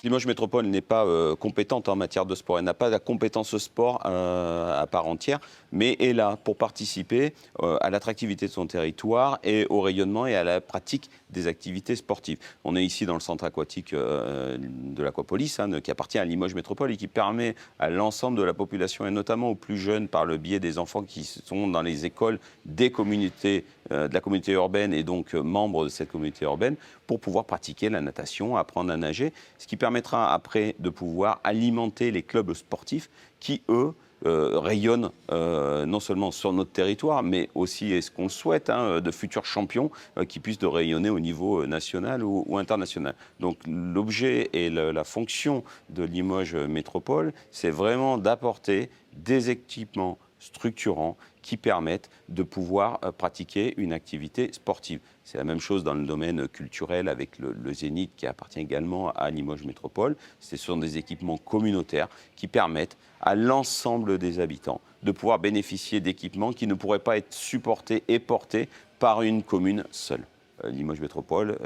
Limoges Métropole n'est pas compétente en matière de sport. Elle n'a pas la compétence sport à part entière, mais est là pour participer à l'attractivité de son territoire et au rayonnement et à la pratique des activités sportives. On est ici dans le centre aquatique de l'Aquapolis, qui appartient à Limoges Métropole et qui permet à l'ensemble de la population, et notamment aux plus jeunes, par le biais des enfants qui sont dans les écoles des communautés, de la communauté urbaine et donc membres de cette communauté urbaine, pour pouvoir pratiquer la natation, apprendre à nager, ce qui permettra après de pouvoir alimenter les clubs sportifs qui, eux, rayonnent non seulement sur notre territoire, mais aussi, et ce qu'on le souhaite, de futurs champions qui puissent de rayonner au niveau national ou international. Donc l'objet et la fonction de Limoges Métropole, c'est vraiment d'apporter des équipements structurants qui permettent de pouvoir pratiquer une activité sportive. C'est la même chose dans le domaine culturel avec le Zénith qui appartient également à Limoges Métropole. Ce sont des équipements communautaires qui permettent à l'ensemble des habitants de pouvoir bénéficier d'équipements qui ne pourraient pas être supportés et portés par une commune seule. Limoges Métropole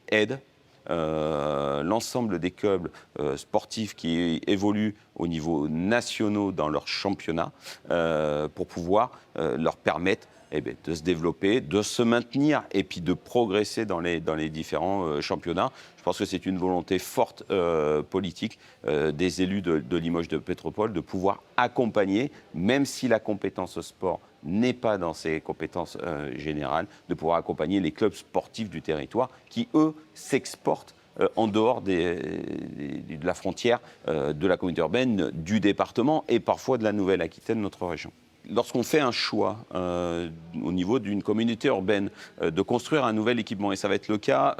aide l'ensemble des clubs sportifs qui évoluent au niveau national dans leur championnat pour pouvoir leur permettre de se développer, de se maintenir et puis de progresser dans les différents championnats. Je pense que c'est une volonté forte politique des élus de Limoges de Métropole de pouvoir accompagner, même si la compétence sport n'est pas dans ses compétences générales, de pouvoir accompagner les clubs sportifs du territoire qui, eux, s'exportent en dehors de la frontière de la communauté urbaine, du département et parfois de la Nouvelle-Aquitaine, notre région. Lorsqu'on fait un choix au niveau d'une communauté urbaine de construire un nouvel équipement, et ça va être le cas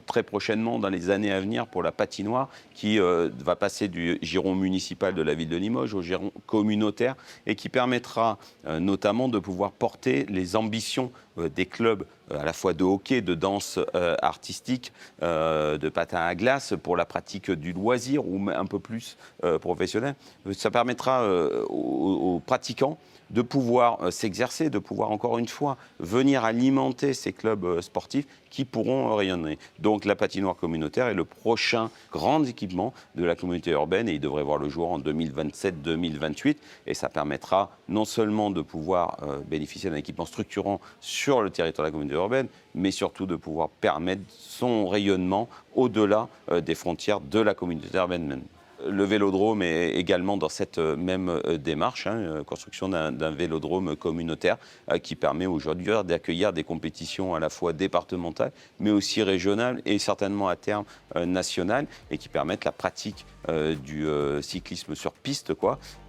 très prochainement dans les années à venir pour la patinoire qui va passer du giron municipal de la ville de Limoges au giron communautaire et qui permettra notamment de pouvoir porter les ambitions des clubs à la fois de hockey, de danse artistique, de patin à glace pour la pratique du loisir ou un peu plus professionnel. Ça permettra aux pratiquants de pouvoir s'exercer, de pouvoir encore une fois venir alimenter ces clubs sportifs qui pourront rayonner. Donc la patinoire communautaire est le prochain grand équipement de la communauté urbaine et il devrait voir le jour en 2027-2028 et ça permettra non seulement de pouvoir bénéficier d'un équipement structurant sur le territoire de la communauté urbaine, mais surtout de pouvoir permettre son rayonnement au-delà des frontières de la communauté urbaine même. Le vélodrome est également dans cette même démarche, construction d'un vélodrome communautaire qui permet aujourd'hui d'accueillir des compétitions à la fois départementales, mais aussi régionales et certainement à terme nationales, et qui permettent la pratique du cyclisme sur piste,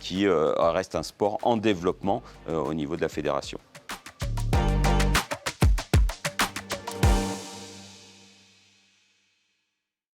qui reste un sport en développement au niveau de la fédération.